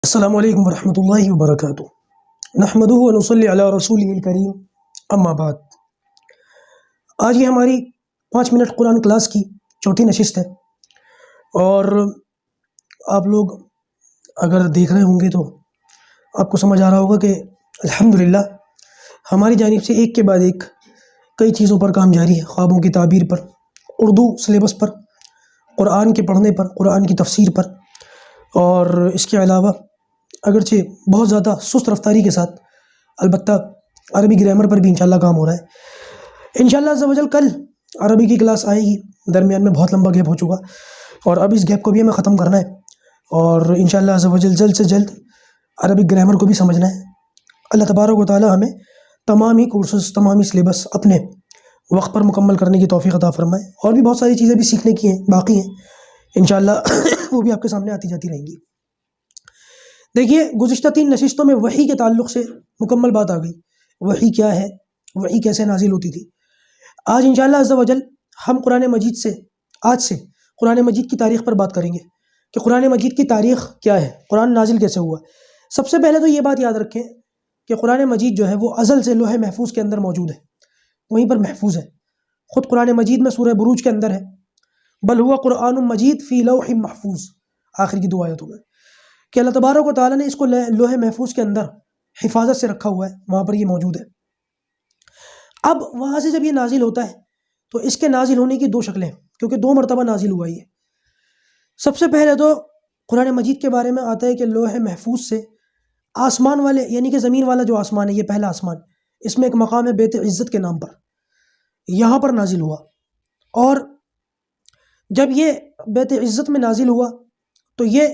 السلام علیکم ورحمۃ اللہ وبرکاتہ۔ نحمدہ و نصلی علی رسولہ الکریم، اما بعد۔ آج یہ ہماری 5 منٹ قرآن کلاس کی چوتھی نشست ہے، اور آپ لوگ اگر دیکھ رہے ہوں گے تو آپ کو سمجھ آ رہا ہوگا کہ الحمدللہ ہماری جانب سے ایک کے بعد ایک کئی چیزوں پر کام جاری ہے، خوابوں کی تعبیر پر، اردو سلیبس پر، قرآن کے پڑھنے پر، قرآن کی تفسیر پر، اور اس کے علاوہ اگرچہ بہت زیادہ سست رفتاری کے ساتھ البتہ عربی گرامر پر بھی انشاءاللہ کام ہو رہا ہے۔ انشاءاللہ عز و جل کل عربی کی کلاس آئے گی، درمیان میں بہت لمبا گیپ ہو چکا، اور اب اس گیپ کو بھی ہمیں ختم کرنا ہے، اور انشاءاللہ عز و جل جلد سے جلد عربی گرامر کو بھی سمجھنا ہے۔ اللہ تبارک و تعالی ہمیں تمامی کورسز، تمامی سلیبس اپنے وقت پر مکمل کرنے کی توفیق عطا فرمائے، اور بھی بہت ساری چیزیں بھی سیکھنے کی ہیں، باقی ہیں انشاءاللہ وہ بھی آپ کے سامنے آتی جاتی رہیں گی۔ دیکھیے، گزشتہ 3 نشستوں میں وحی کے تعلق سے مکمل بات آ گئی، وحی کیا ہے، وحی کیسے نازل ہوتی تھی۔ آج انشاءاللہ عز و جل ہم آج سے قرآن مجید کی تاریخ پر بات کریں گے کہ قرآن مجید کی تاریخ کیا ہے، قرآن نازل کیسے ہوا۔ سب سے پہلے تو یہ بات یاد رکھیں کہ قرآن مجید جو ہے وہ ازل سے لوح محفوظ کے اندر موجود ہے، وہیں پر محفوظ ہے۔ خود قرآن مجید میں سورہ بروج کے اندر ہے، بل ہوا قرآن مجید فی لوح محفوظ، آخر کی 2 آیتوں میں، کہ اللہ تبارک و تعالیٰ نے اس کو لوح محفوظ کے اندر حفاظت سے رکھا ہوا ہے، وہاں پر یہ موجود ہے۔ اب وہاں سے جب یہ نازل ہوتا ہے تو اس کے نازل ہونے کی 2 شکلیں، کیونکہ 2 مرتبہ نازل ہوا یہ۔ سب سے پہلے تو قرآن مجید کے بارے میں آتا ہے کہ لوح محفوظ سے آسمان والے، یعنی کہ زمین والا جو آسمان ہے، یہ پہلا آسمان، اس میں ایک مقام ہے بیت عزت کے نام پر، یہاں پر نازل ہوا۔ اور جب یہ بیت عزت میں نازل ہوا تو یہ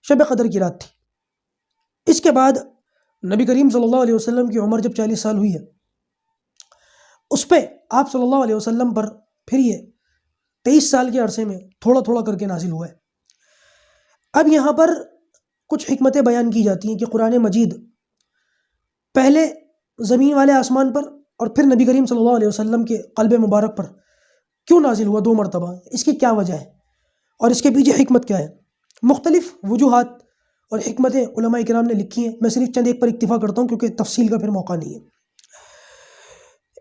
شب قدر کی رات تھی۔ اس کے بعد نبی کریم صلی اللہ علیہ وسلم کی عمر جب 40 سال ہوئی ہے، اس پہ آپ صلی اللہ علیہ وسلم پر پھر یہ 23 سال کے عرصے میں تھوڑا تھوڑا کر کے نازل ہوا ہے۔ اب یہاں پر کچھ حکمتیں بیان کی جاتی ہیں کہ قرآن مجید پہلے زمین والے آسمان پر اور پھر نبی کریم صلی اللہ علیہ وسلم کے قلب مبارک پر کیوں نازل ہوا 2 مرتبہ، اس کی کیا وجہ ہے اور اس کے پیچھے حکمت کیا ہے۔ مختلف وجوہات اور حکمتیں علماء کرام نے لکھی ہیں، میں صرف چند ایک پر اکتفا کرتا ہوں کیونکہ تفصیل کا پھر موقع نہیں ہے۔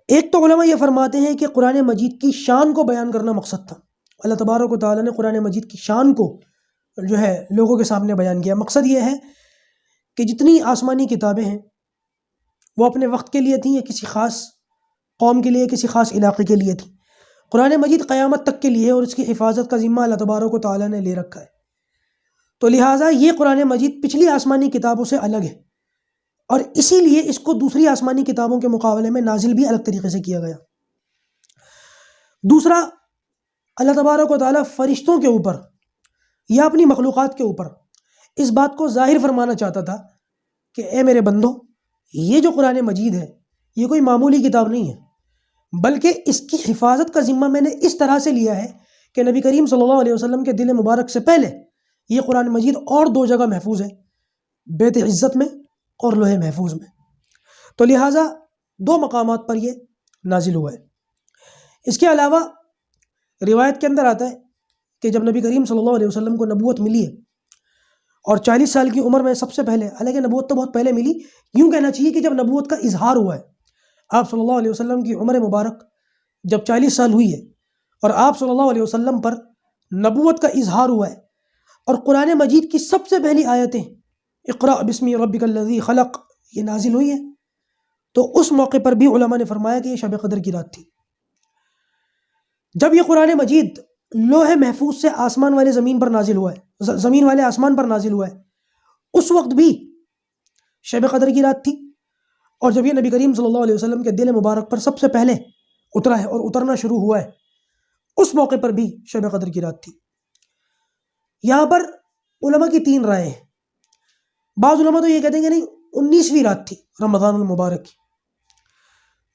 ایک تو علماء یہ فرماتے ہیں کہ قرآن مجید کی شان کو بیان کرنا مقصد تھا، اللہ تبارک و تعالیٰ نے قرآن مجید کی شان کو جو ہے لوگوں کے سامنے بیان کیا۔ مقصد یہ ہے کہ جتنی آسمانی کتابیں ہیں وہ اپنے وقت کے لیے تھیں یا کسی خاص قوم کے لیے، کسی خاص علاقے کے لیے تھیں، قرآن مجید قیامت تک کے لیے ہے، اور اس کی حفاظت کا ذمہ اللہ تبارک و تعالیٰ نے لے رکھا ہے۔ تو لہٰذا یہ قرآن مجید پچھلی آسمانی کتابوں سے الگ ہے، اور اسی لیے اس کو دوسری آسمانی کتابوں کے مقابلے میں نازل بھی الگ طریقے سے کیا گیا۔ دوسرا، اللہ تبارک و تعالیٰ فرشتوں کے اوپر یا اپنی مخلوقات کے اوپر اس بات کو ظاہر فرمانا چاہتا تھا کہ اے میرے بندو، یہ جو قرآن مجید ہے یہ کوئی معمولی کتاب نہیں ہے، بلکہ اس کی حفاظت کا ذمہ میں نے اس طرح سے لیا ہے کہ نبی کریم صلی اللہ علیہ وسلم کے دل مبارک سے پہلے یہ قرآن مجید اور 2 جگہ محفوظ ہے، بیت عزت میں اور لوح محفوظ میں، تو لہٰذا 2 مقامات پر یہ نازل ہوا ہے۔ اس کے علاوہ روایت کے اندر آتا ہے کہ جب نبی کریم صلی اللہ علیہ وسلم کو نبوت ملی ہے اور 40 سال کی عمر میں سب سے پہلے، حالانکہ نبوت تو بہت پہلے ملی، یوں کہنا چاہیے کہ جب نبوت کا اظہار ہوا ہے، آپ صلی اللہ علیہ وسلم کی عمر مبارک جب 40 سال ہوئی ہے اور آپ صلی اللہ علیہ وسلم پر نبوت کا اظہار ہوا ہے، اور قرآن مجید کی سب سے پہلی آیتیں اقرأ بسم ربک الذی خلق یہ نازل ہوئی ہیں، تو اس موقع پر بھی علماء نے فرمایا کہ یہ شب قدر کی رات تھی۔ جب یہ قرآن مجید لوح محفوظ سے آسمان والے زمین پر نازل ہوا ہے، زمین والے آسمان پر نازل ہوا ہے، اس وقت بھی شب قدر کی رات تھی، اور جب یہ نبی کریم صلی اللہ علیہ وسلم کے دل مبارک پر سب سے پہلے اترا ہے اور اترنا شروع ہوا ہے، اس موقع پر بھی شب قدر کی رات تھی۔ یہاں پر علماء کی 3 رائے ہیں۔ بعض علماء تو یہ کہتے ہیں کہ نہیں 19ویں رات تھی رمضان المبارک کی،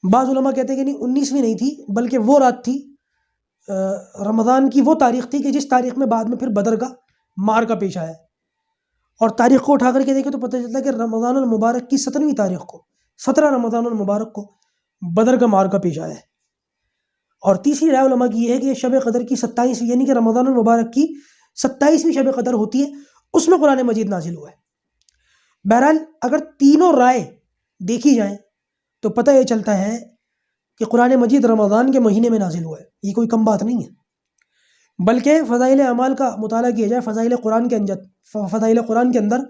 بعض علماء کہتے ہیں کہ نہیں 19ویں نہیں تھی، بلکہ وہ رات تھی، رمضان کی وہ تاریخ تھی کہ جس تاریخ میں بعد میں پھر بدر کا معرکہ پیش آیا ہے، اور تاریخ کو اٹھا کر کے دیکھیں تو پتہ چلتا ہے کہ رمضان المبارک کی 17ویں تاریخ کو، 17 رمضان المبارک کو بدر کا معرکہ پیش آیا ہے۔ اور تیسری رائے علماء کی یہ ہے کہ شب قدر کی 27ویں، یعنی کہ رمضان المبارک کی 27ویں شب قدر ہوتی ہے، اس میں قرآن مجید نازل ہوا ہے۔ بہرحال اگر تینوں رائے دیکھی جائیں تو پتہ یہ چلتا ہے کہ قرآن مجید رمضان کے مہینے میں نازل ہوا ہے، یہ کوئی کم بات نہیں ہے، بلکہ فضائل اعمال کا مطالعہ کیا جائے فضائل قرآن کے اندر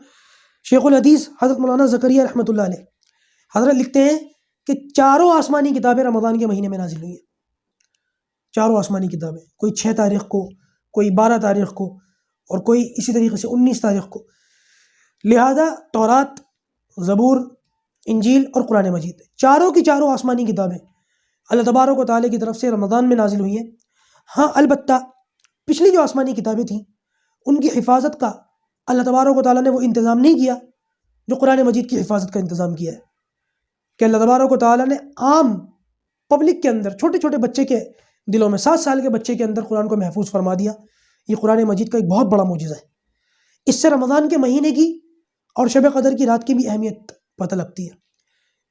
شیخ الحدیث حضرت مولانا زکریا رحمۃ اللہ علیہ حضرت لکھتے ہیں کہ چاروں آسمانی کتابیں رمضان کے مہینے میں نازل ہوئی ہیں، چاروں آسمانی کتابیں، کوئی 6 تاریخ کو، کوئی 12 تاریخ کو، اور کوئی اسی طریقے سے 19 تاریخ کو۔ لہذا تورات، زبور، انجیل اور قرآن مجید، چاروں کی چاروں آسمانی کتابیں اللہ تبارک و تعالیٰ کی طرف سے رمضان میں نازل ہوئی ہیں۔ ہاں البتہ پچھلی جو آسمانی کتابیں تھیں ان کی حفاظت کا اللہ تبارک و تعالیٰ نے وہ انتظام نہیں کیا جو قرآن مجید کی حفاظت کا انتظام کیا ہے، کہ اللہ تبارک و تعالیٰ نے عام پبلک کے اندر، چھوٹے چھوٹے بچے کے دلوں میں، 7 سال کے بچے کے اندر قرآن کو محفوظ فرما دیا۔ یہ قرآن مجید کا ایک بہت بڑا معجزہ ہے۔ اس سے رمضان کے مہینے کی اور شب قدر کی رات کی بھی اہمیت پتہ لگتی ہے،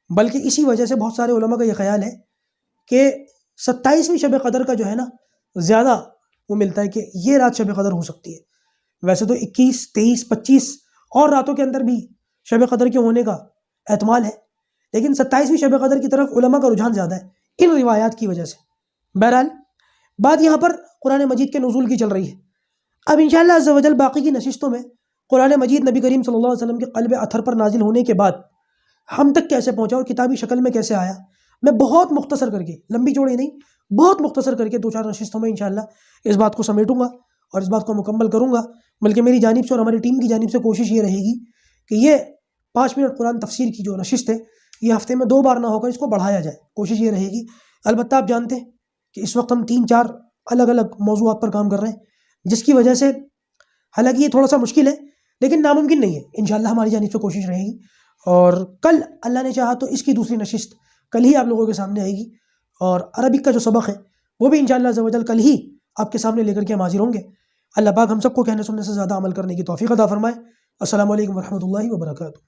بلکہ اسی وجہ سے بہت سارے علماء کا یہ خیال ہے کہ 27ویں شب قدر کا جو ہے نا زیادہ وہ ملتا ہے کہ یہ رات شب قدر ہو سکتی ہے۔ ویسے تو 21، 23، 25 اور راتوں کے اندر بھی شب قدر کے ہونے کا احتمال ہے، لیکن 27ویں شب قدر کی طرف علماء کا رجحان زیادہ ہے ان روایات کی وجہ سے۔ بہرحال بات یہاں پر قرآن مجید کے نزول کی چل رہی ہے۔ اب انشاءاللہ عز و جل باقی کی نشستوں میں قرآن مجید نبی کریم صلی اللہ علیہ وسلم کے قلب اطہر پر نازل ہونے کے بعد ہم تک کیسے پہنچا اور کتابی شکل میں کیسے آیا، میں بہت مختصر کر کے، لمبی چوڑی نہیں، بہت مختصر کر کے 2-4 نشستوں میں انشاءاللہ اس بات کو سمیٹوں گا اور اس بات کو مکمل کروں گا۔ بلکہ میری جانب سے اور ہماری ٹیم کی جانب سے کوشش یہ رہے گی کہ یہ 5 منٹ قرآن تفسیر کی جو نشست ہے یہ ہفتے میں 2 بار نہ ہو کر اس کو بڑھایا جائے، کوشش یہ رہے گی۔ البتہ آپ جانتے ہیں کہ اس وقت ہم 3-4 الگ الگ موضوعات پر کام کر رہے ہیں، جس کی وجہ سے حالانکہ یہ تھوڑا سا مشکل ہے لیکن ناممکن نہیں ہے، انشاءاللہ ہماری جانب سے کوشش رہے گی۔ اور کل اللہ نے چاہا تو اس کی دوسری نشست کل ہی آپ لوگوں کے سامنے آئے گی، اور عربک کا جو سبق ہے وہ بھی انشاءاللہ عز و جل کل ہی آپ کے سامنے لے کر کے ہم حاضر ہوں گے۔ اللہ پاک ہم سب کو کہنے سننے سے زیادہ عمل کرنے کی توفیق عطا فرمائے۔ السلام علیکم ورحمۃ اللہ وبرکاتہ۔